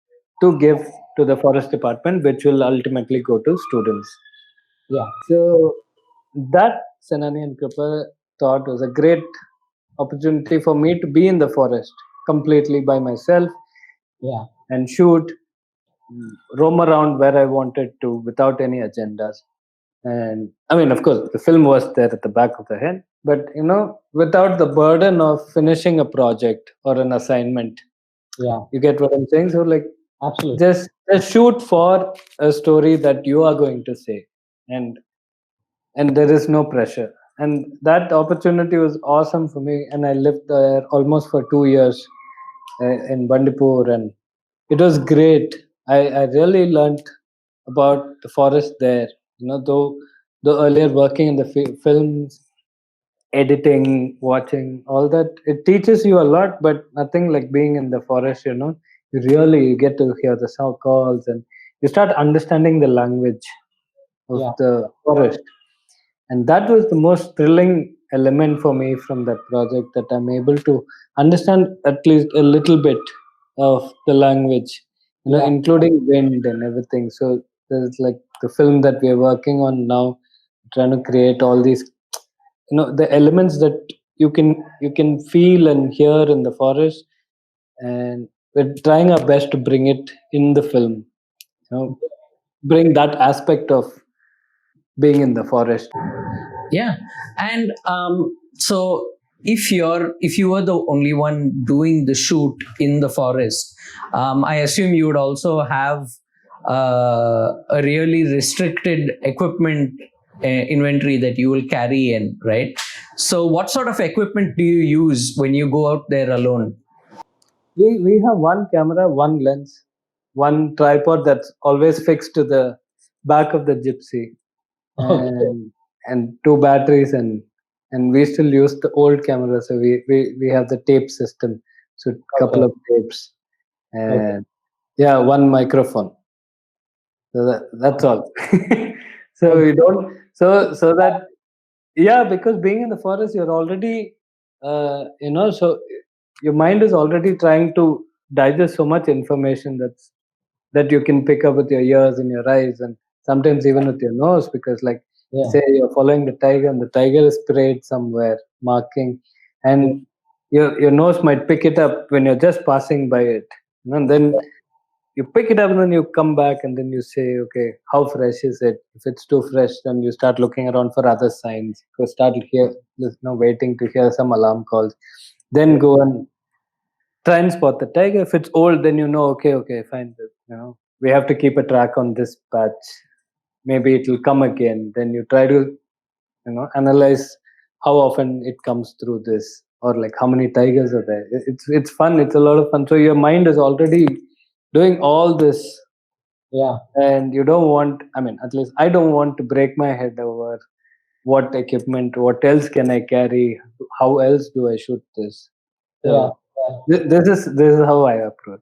Speaker 2: to give to the forest department, which will ultimately go to students.
Speaker 4: Yeah.
Speaker 2: So that Senani and Kripa thought was a great opportunity for me to be in the forest completely by myself
Speaker 4: Yeah.
Speaker 2: and shoot, roam around where I wanted to without any agendas. And I mean, of course, the film was there at the back of the head, but without the burden of finishing a project or an assignment.
Speaker 4: Yeah.
Speaker 2: You get what I'm saying? So, like,
Speaker 4: Absolutely.
Speaker 2: just shoot for a story that you are going to say, and and there is no pressure. And that opportunity was awesome for me. And I lived there almost for 2 years in Bandipur, and it was great. I really learned about the forest there. Though earlier working in the films, editing, watching, all that, it teaches you a lot, but nothing like being in the forest. You get to hear the sound calls, and you start understanding the language of
Speaker 4: Yeah.
Speaker 2: the forest. And that was the most thrilling element for me from that project, that I'm able to understand at least a little bit of the language,
Speaker 4: Yeah.
Speaker 2: including wind and everything. So there's like the film that we're working on now, trying to create all these, the elements that you can feel and hear in the forest, and we're trying our best to bring it in the film, bring that aspect of being in the forest.
Speaker 3: Yeah. And so if you were the only one doing the shoot in the forest, I assume you would also have a really restricted equipment inventory that you will carry in, right? So what sort of equipment do you use when you go out there alone?
Speaker 2: We have one camera, one lens, one tripod that's always fixed to the back of the gypsy,
Speaker 4: Okay.
Speaker 2: and two batteries, and we still use the old camera, so we have the tape system, so couple
Speaker 4: Okay.
Speaker 2: of tapes,
Speaker 4: Okay.
Speaker 2: and yeah, one microphone. So that's all. So we don't, so that, yeah, because being in the forest, you're already, so your mind is already trying to digest so much information that you can pick up with your ears and your eyes, and sometimes even with your nose, because like,
Speaker 4: Yeah.
Speaker 2: say you're following the tiger, and the tiger is sprayed somewhere marking,
Speaker 4: Yeah.
Speaker 2: and your nose might pick it up when you're just passing by it, and then you pick it up, and then you come back, and then you say, okay, how fresh is it? If it's too fresh, then you start looking around for other signs, you start here, waiting to hear some alarm calls, then go and try and spot the tiger. If it's old, then okay, fine, we have to keep a track on this patch, maybe it will come again. Then you try to analyze how often it comes through this, or like how many tigers are there. It's fun, it's a lot of fun. So your mind is already doing all this,
Speaker 4: Yeah.
Speaker 2: and you don't want, I mean, at least I don't want to break my head over what equipment, what else can I carry, how else do I shoot this.
Speaker 4: Yeah.
Speaker 2: So this is how I approach.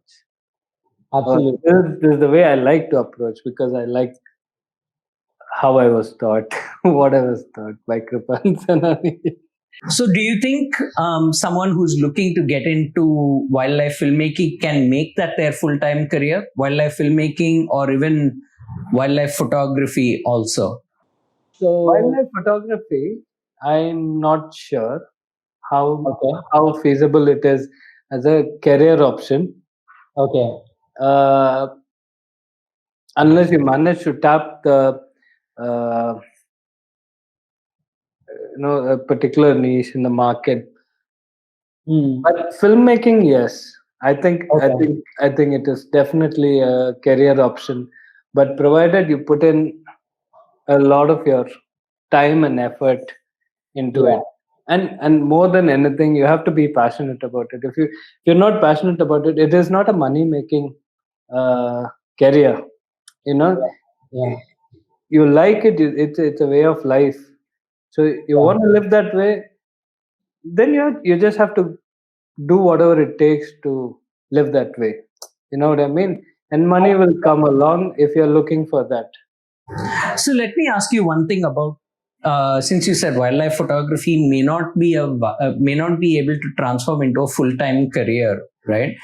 Speaker 2: Or
Speaker 4: Absolutely.
Speaker 2: this is the way I like to approach, because I like how I was taught, what I was taught by Kripan Sanani.
Speaker 3: So, do you think someone who's looking to get into wildlife filmmaking can make that their full time career, wildlife filmmaking, or even wildlife photography also?
Speaker 4: So,
Speaker 2: Wildlife photography, I'm not sure how
Speaker 4: okay.
Speaker 2: how feasible it is as a career option,
Speaker 4: Okay.
Speaker 2: uh, unless you manage to tap the uh, a particular niche in the market.
Speaker 4: Hmm.
Speaker 2: But filmmaking, yes, I think I
Speaker 4: Okay.
Speaker 2: think I think it is definitely a career option, but provided you put in a lot of your time and effort into
Speaker 4: Yeah.
Speaker 2: it, and more than anything, you have to be passionate about it. If you're not passionate about it, it is not a money making uh, career. You know,
Speaker 4: Yeah.
Speaker 2: you like it. It's a way of life. So you
Speaker 4: Yeah.
Speaker 2: want to live that way, then you just have to do whatever it takes to live that way. You know what I mean? And money will come along if you're looking for that.
Speaker 3: So let me ask you one thing about since you said wildlife photography may not be able to transform into a full time career, right?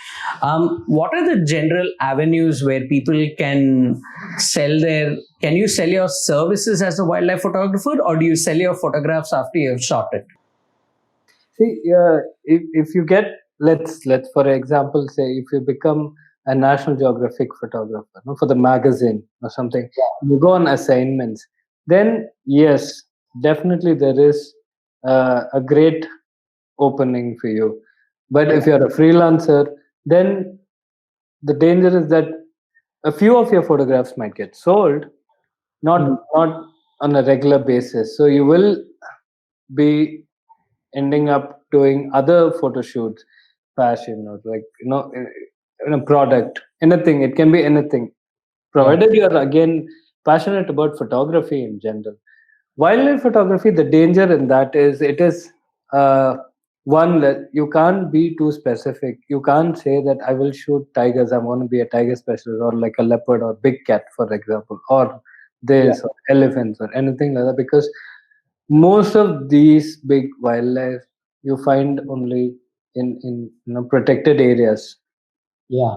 Speaker 3: What are the general avenues where people can sell their? Can you sell your services as a wildlife photographer, or do you sell your photographs after you've shot it?
Speaker 2: See, if you get, let's for example say, if you become a National Geographic photographer, for the magazine or something, you go on assignments, then yes, definitely there is a great opening for you. But if you're a freelancer, then the danger is that a few of your photographs might get sold, not
Speaker 4: Hmm.
Speaker 2: not on a regular basis. So you will be ending up doing other photo shoots, fashion, or like in a product, anything. It can be anything, provided you are again passionate about photography in general. Wildlife photography, the danger in that is it is uh, one that you can't be too specific. You can't say that I will shoot tigers. I want to be a tiger specialist, or like a leopard or big cat, for example, or
Speaker 4: Yeah.
Speaker 2: this or elephants or anything like that, because most of these big wildlife you find only in protected areas.
Speaker 4: Yeah.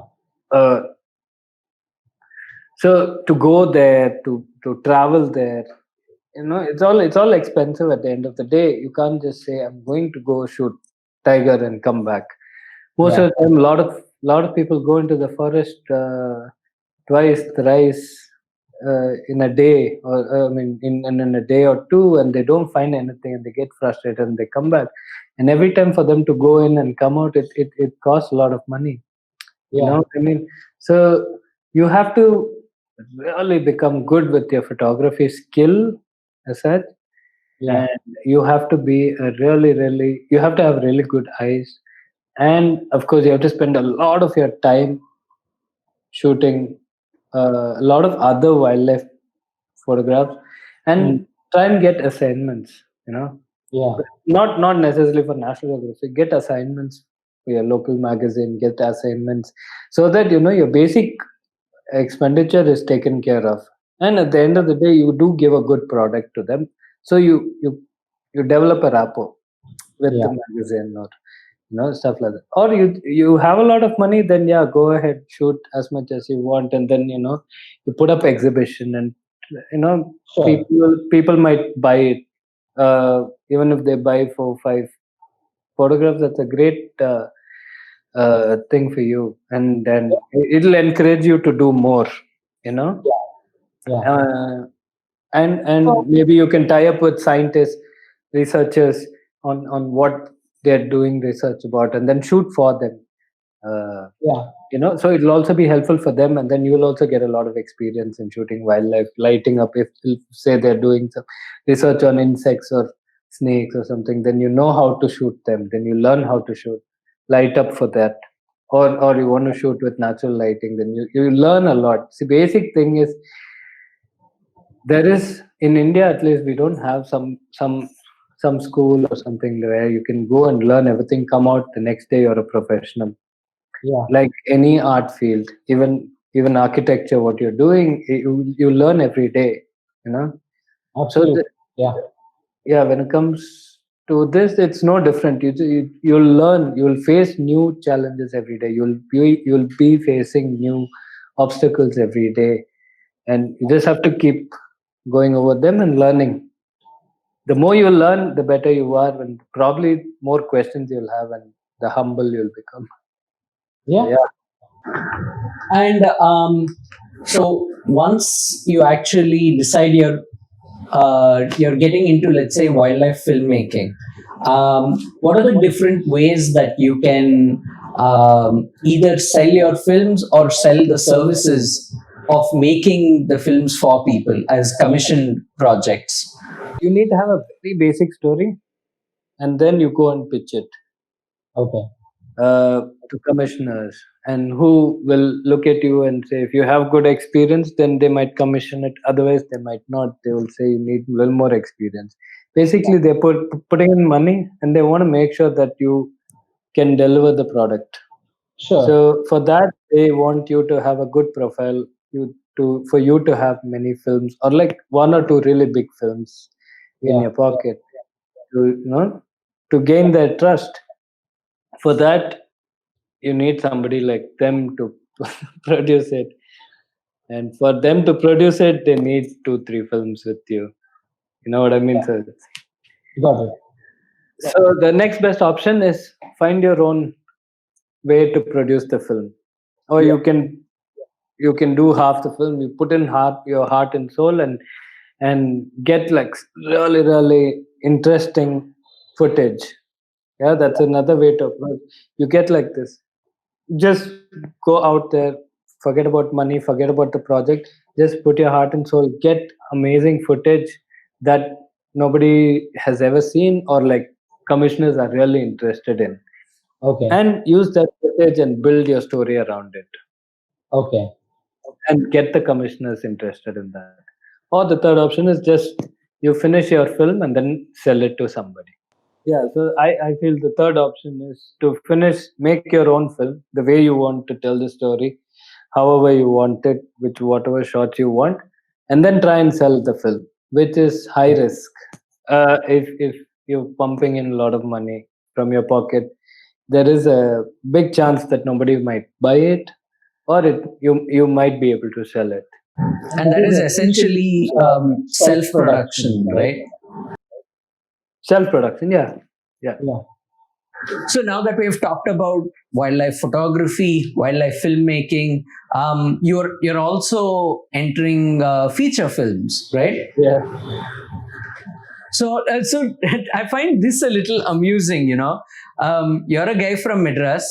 Speaker 2: Uh, so to go there, to travel there, it's all expensive at the end of the day. You can't just say I'm going to go shoot tiger and come back. Most
Speaker 4: Yeah.
Speaker 2: of the time, a lot of people go into the forest twice, thrice in a day, or in a day or two, and they don't find anything, and they get frustrated and they come back. And every time for them to go in and come out, it costs a lot of money.
Speaker 4: Yeah.
Speaker 2: So you have to really become good with your photography skill as such,
Speaker 4: Yeah.
Speaker 2: and you have to be you have to have really good eyes, and of course you have to spend a lot of your time shooting a lot of other wildlife photographs,
Speaker 4: Mm.
Speaker 2: and try and get assignments,
Speaker 4: Yeah.
Speaker 2: not necessarily for National Geographic. Get assignments for your local magazine, get assignments, so that your basic expenditure is taken care of, and at the end of the day you do give a good product to them. So you develop a rapport with the
Speaker 4: Yeah.
Speaker 2: magazine, or stuff like that. Or you have a lot of money, then yeah, go ahead, shoot as much as you want, and then you put up exhibition, and you know
Speaker 4: Sure.
Speaker 2: people might buy it, even if they buy 4 5 photographs. That's a great thing for you, and then it'll encourage you to do more, you know
Speaker 4: Yeah. Yeah.
Speaker 2: uh, and
Speaker 4: So,
Speaker 2: maybe you can tie up with scientists, researchers, on what they're doing research about, and then shoot for them. uh,
Speaker 4: yeah.
Speaker 2: so it'll also be helpful for them, and then you'll also get a lot of experience in shooting wildlife, lighting up. If say they're doing some research on insects or snakes or something, then you know how to shoot them, then you learn how to shoot light up for that. Or you want to shoot with natural lighting, then you learn a lot. See, basic thing is, there is, in India at least, we don't have some school or something where you can go and learn everything, come out the next day you're a professional.
Speaker 4: Yeah.
Speaker 2: Like any art field, even architecture, what you're doing, you learn every day, you know so
Speaker 4: Absolutely. Yeah.
Speaker 2: yeah, when it comes to this, it's no different. You'll learn, you'll face new challenges every day, you'll be facing new obstacles every day, and you just have to keep going over them and learning. The more you learn, the better you are, and probably more questions you'll have, and the humble you'll become. So,
Speaker 4: Yeah.
Speaker 2: yeah.
Speaker 3: And so once you actually decide you're getting into, let's say, wildlife filmmaking, what are the different ways that you can either sell your films or sell the services of making the films for people as commissioned projects?
Speaker 2: You need to have a very basic story, and then you go and pitch it
Speaker 4: Okay.
Speaker 2: to commissioners, and who will look at you and say, if you have good experience, then they might commission it. Otherwise, they might not. They will say you need a little more experience. Basically, they're putting in money, and they want to make sure that you can deliver the product.
Speaker 4: Sure.
Speaker 2: So for that, they want you to have a good profile. For you to have many films, or like one or two really big films in
Speaker 4: Yeah.
Speaker 2: your pocket, to gain their trust. For that, you need somebody like them to produce it, and for them to produce it, they need 2 3 films with you. You know what I mean?
Speaker 4: Got it.
Speaker 2: So the next best option is find your own way to produce the film, or
Speaker 4: Yeah.
Speaker 2: you can do half the film. You put in your heart and soul, and get like really really interesting footage. Yeah, that's another way to approach. You get like this. Just go out there, forget about money, forget about the project. Just put your heart and soul, get amazing footage, that nobody has ever seen, or like commissioners are really interested in,
Speaker 4: Okay.
Speaker 2: and use that footage and build your story around it,
Speaker 4: Okay.
Speaker 2: and get the commissioners interested in that. Or the third option is just you finish your film and then sell it to somebody. Yeah, so I feel the third option is to make your own film the way you want to tell the story, however you want it, with whatever shots you want, and then try and sell the film, which is high risk. If you're pumping in a lot of money from your pocket, there is a big chance that nobody might buy it, or you might be able to sell it.
Speaker 3: And that is essentially self-production, right?
Speaker 2: Self-production, yeah.
Speaker 4: Yeah.
Speaker 3: So now that we've talked about wildlife photography, wildlife filmmaking, you're also entering feature films, right?
Speaker 2: Yeah.
Speaker 3: So I find this a little amusing. You're a guy from Madras,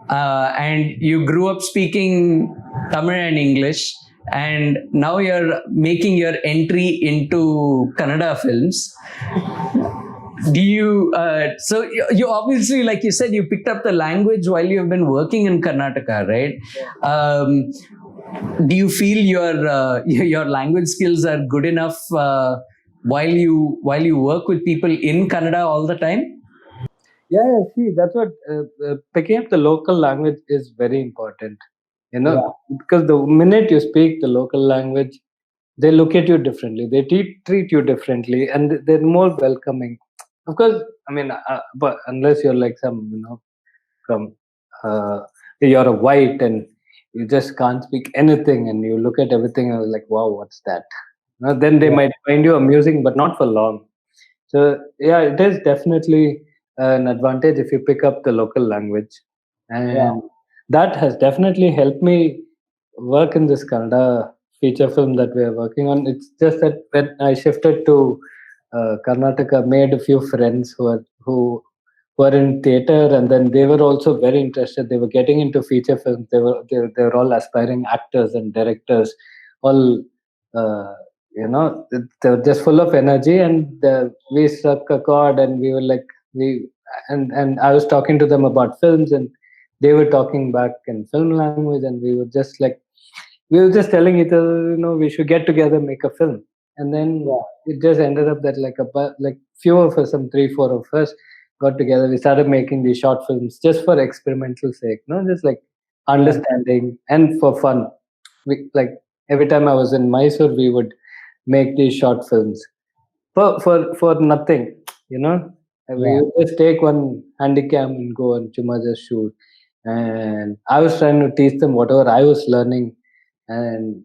Speaker 3: and you grew up speaking Tamil and English, and now you're making your entry into Kannada films. Do you so you obviously, like you said, you picked up the language while you've been working in Karnataka, right? Do you feel your language skills are good enough while you work with people in Kannada all the time?
Speaker 2: Yeah, see, that's what picking up the local language is very important. Because the minute you speak the local language, they look at you differently. They treat you differently, and they're more welcoming. Of course, I mean, but unless you're like some, from you're a white and you just can't speak anything, and you look at everything and like, wow, what's that? Then they might find you amusing, but not for long. So yeah, it is definitely an advantage if you pick up the local language, and that has definitely helped me work in this Kannada feature film that we are working on. It's just that when I shifted to Karnataka, made a few friends who are in theater, and then they were also very interested. They were getting into feature films. They were all aspiring actors and directors, all. They were just full of energy, and we struck a chord, and we were like and I was talking to them about films, and they were talking back in film language, and we were just telling each other, we should get together, make a film. And then it just ended up that like few of us, some 3-4 of us, got together. We started making these short films just for experimental sake, just like understanding and for fun. We like every time I was in Mysore, we would make these short films for nothing, we would just take one handycam and go and chuma just shoot. And I was trying to teach them whatever I was learning, and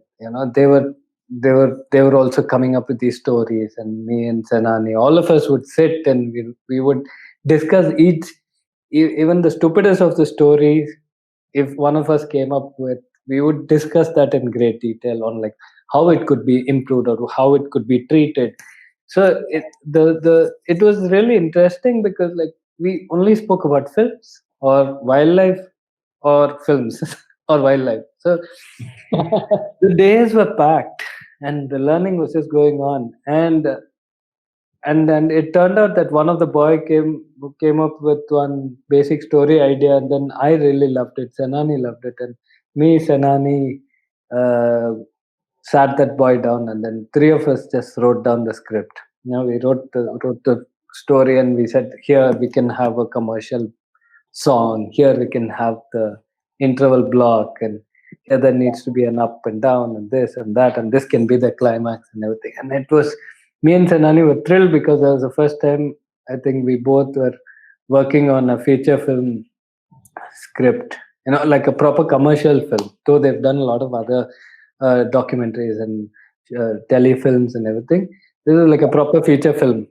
Speaker 2: they were also coming up with these stories, and me and Senani, all of us would sit and we would discuss even the stupidest of the stories. If one of us came up with, we would discuss that in great detail on like how it could be improved or how it could be treated. So it was really interesting because like we only spoke about films or wildlife or films or wildlife. So the days were packed and the learning was just going on. And then it turned out that one of the boy came up with one basic story idea, and then I really loved it. Senani loved it, and me, Senani, sat that boy down, and then three of us just wrote down the script. We wrote the story, and we said, here we can have a commercial song. Here we can have the interval block, and here there needs to be an up and down, and this and that, and this can be the climax and everything. And it was, me and Senani were thrilled because that was the first time I think we both were working on a feature film script, like a proper commercial film. Though they've done a lot of other documentaries and telefilms and everything, this is like a proper feature film.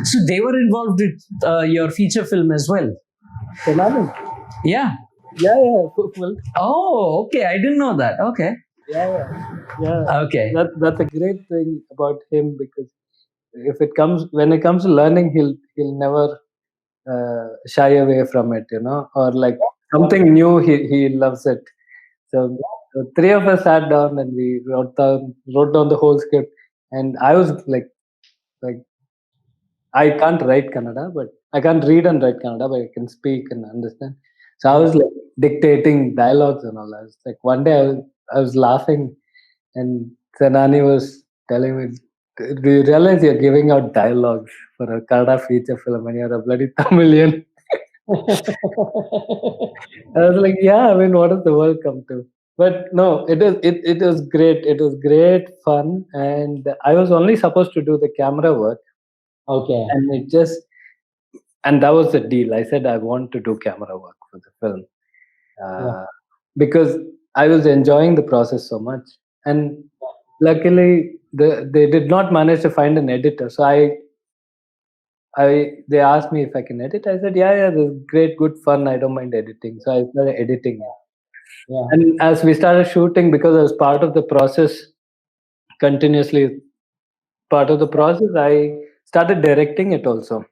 Speaker 3: So they were involved with your feature film as well?
Speaker 2: Senani?
Speaker 3: Yeah.
Speaker 2: Yeah. Well,
Speaker 3: oh, okay. I didn't know that. Okay.
Speaker 2: Yeah.
Speaker 3: Okay.
Speaker 2: That's a great thing about him, because when it comes to learning, he'll never shy away from it, or like something new, he loves it. So three of us sat down and we wrote down the whole script, and I was like like I can't write Kannada, but I can't read and write Kannada, but I can speak and understand. So I was like dictating dialogues and all. I was like, one day I was laughing, and Senani was telling me, "Do you realize you're giving out dialogues for a Kannada feature film and you're a bloody Tamilian?" I was like, "Yeah, I mean, what does the world come to?" But no, it was great. It was great fun, and I was only supposed to do the camera work,
Speaker 4: Okay.
Speaker 2: and that was the deal. I said I want to do camera work for the film
Speaker 4: Yeah.
Speaker 2: because I was enjoying the process so much, and luckily they did not manage to find an editor. So they asked me if I can edit. I said, yeah, this is great, good fun. I don't mind editing. So I started editing it.
Speaker 4: Yeah.
Speaker 2: And as we started shooting, because I was part of the process, continuously part of the process, I started directing it also. And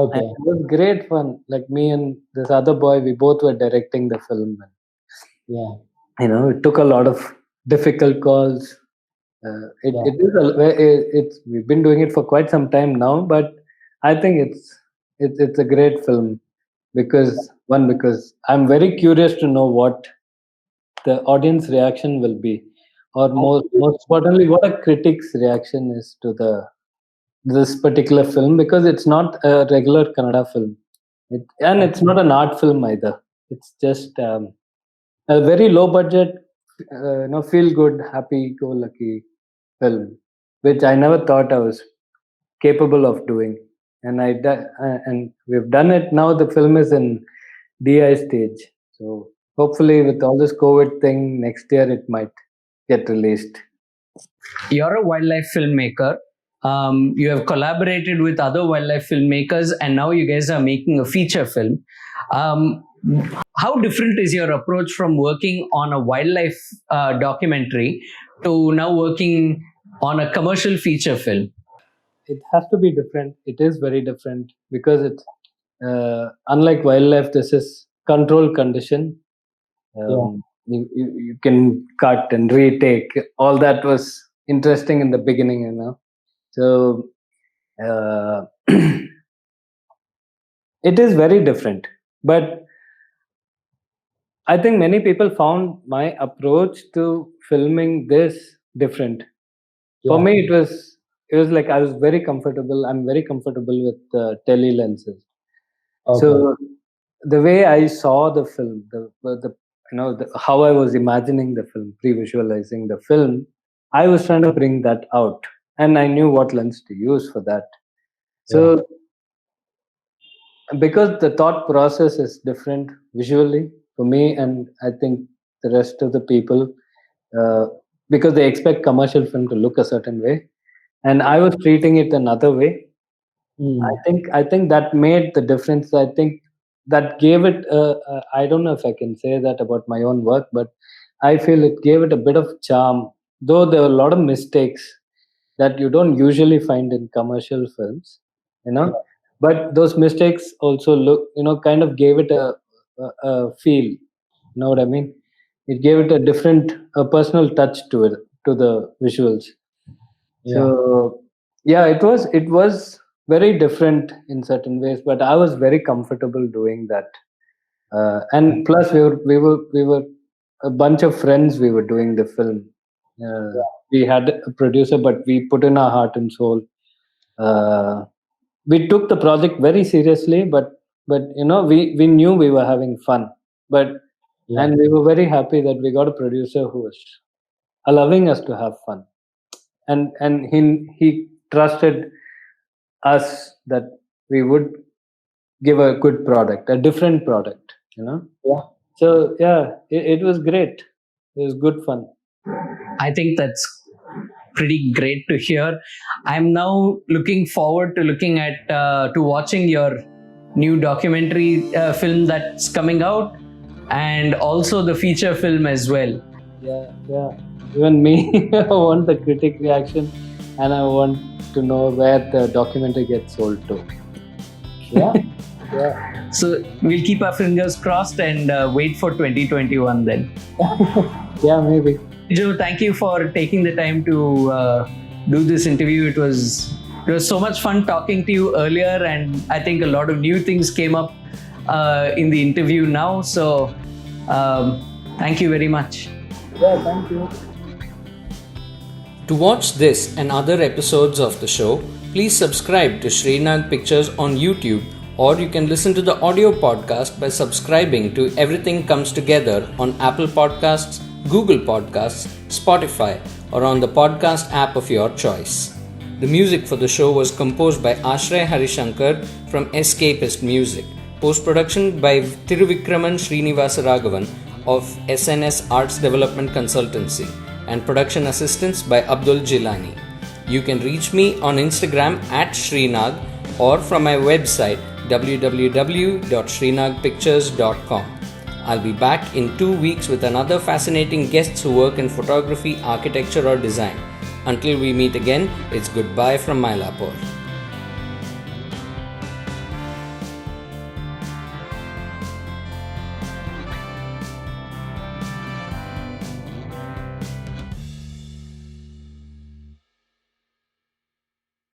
Speaker 4: Okay.
Speaker 2: it was great fun. Like me and this other boy, we both were directing the film.
Speaker 4: Yeah.
Speaker 2: It took a lot of difficult calls.
Speaker 4: Yeah.
Speaker 2: It's we've been doing it for quite some time now, but I think it's a great film because I'm very curious to know what the audience reaction will be, or most importantly, what a critic's reaction is to this particular film, because it's not a regular Kannada film, and it's not an art film either. It's just a very low budget, feel good, happy go lucky film, which I never thought I was capable of doing, and and we've done it now. The film is in DI stage, so hopefully, with all this COVID thing, next year it might get released.
Speaker 3: You're a wildlife filmmaker. You have collaborated with other wildlife filmmakers, and now you guys are making a feature film. How different is your approach from working on a wildlife documentary to now working on a commercial feature film?
Speaker 2: It has to be different. It is very different because it's unlike wildlife. This is controlled condition. You can cut and retake. All that was interesting in the beginning, So it is very different, but I think many people found my approach to filming this different. For me, it was like I was very comfortable. I'm very comfortable with tele lenses.
Speaker 4: Okay.
Speaker 2: So the way I saw the film, how I was imagining the film, pre-visualizing the film, I was trying to bring that out, and I knew what lens to use for that. So because the thought process is different visually for me, and I think the rest of the people, because they expect commercial film to look a certain way, and I was treating it another way. I think that made the difference. I think that gave it. I don't know if I can say that about my own work, but I feel it gave it a bit of charm. Though there were a lot of mistakes that you don't usually find in commercial films, but those mistakes also kind of gave it a feel. You know what I mean? It gave it a different, a personal touch to it, to the visuals. So yeah, it was very different in certain ways, but I was very comfortable doing that. And plus, we were a bunch of friends. We were doing the film. We had a producer, but we put in our heart and soul. We took the project very seriously, but we knew we were having fun, and we were very happy that we got a producer who was allowing us to have fun, and he trusted us that we would give a good product, a different product. So yeah, it was great. It was good fun.
Speaker 3: I think that's pretty great to hear. I'm now looking forward to to watching your new documentary film that's coming out, and also the feature film as well.
Speaker 2: Yeah. Even me, I want the critic reaction, and I want to know where the documentary gets sold to.
Speaker 4: Yeah.
Speaker 3: So we'll keep our fingers crossed and wait for 2021 then.
Speaker 2: Yeah, maybe.
Speaker 3: Joe, thank you for taking the time to do this interview. It was It was so much fun talking to you earlier, and I think a lot of new things came up in the interview now. So thank you very much.
Speaker 4: Yeah, thank you.
Speaker 1: To watch this and other episodes of the show, please subscribe to Srinag Pictures on YouTube, or you can listen to the audio podcast by subscribing to Everything Comes Together on Apple Podcasts, Google Podcasts, Spotify, or on the podcast app of your choice. The music for the show was composed by Ashray Harishankar from Escapist Music. Post-production by Thiruvikraman Srinivasa Raghavan of SNS Arts Development Consultancy, and production assistance by Abdul Jilani. You can reach me on Instagram at Srinag or from my website www.srinagpictures.com. I'll be back in 2 weeks with another fascinating guests who work in photography, architecture or design. Until we meet again, it's goodbye from Mylapore.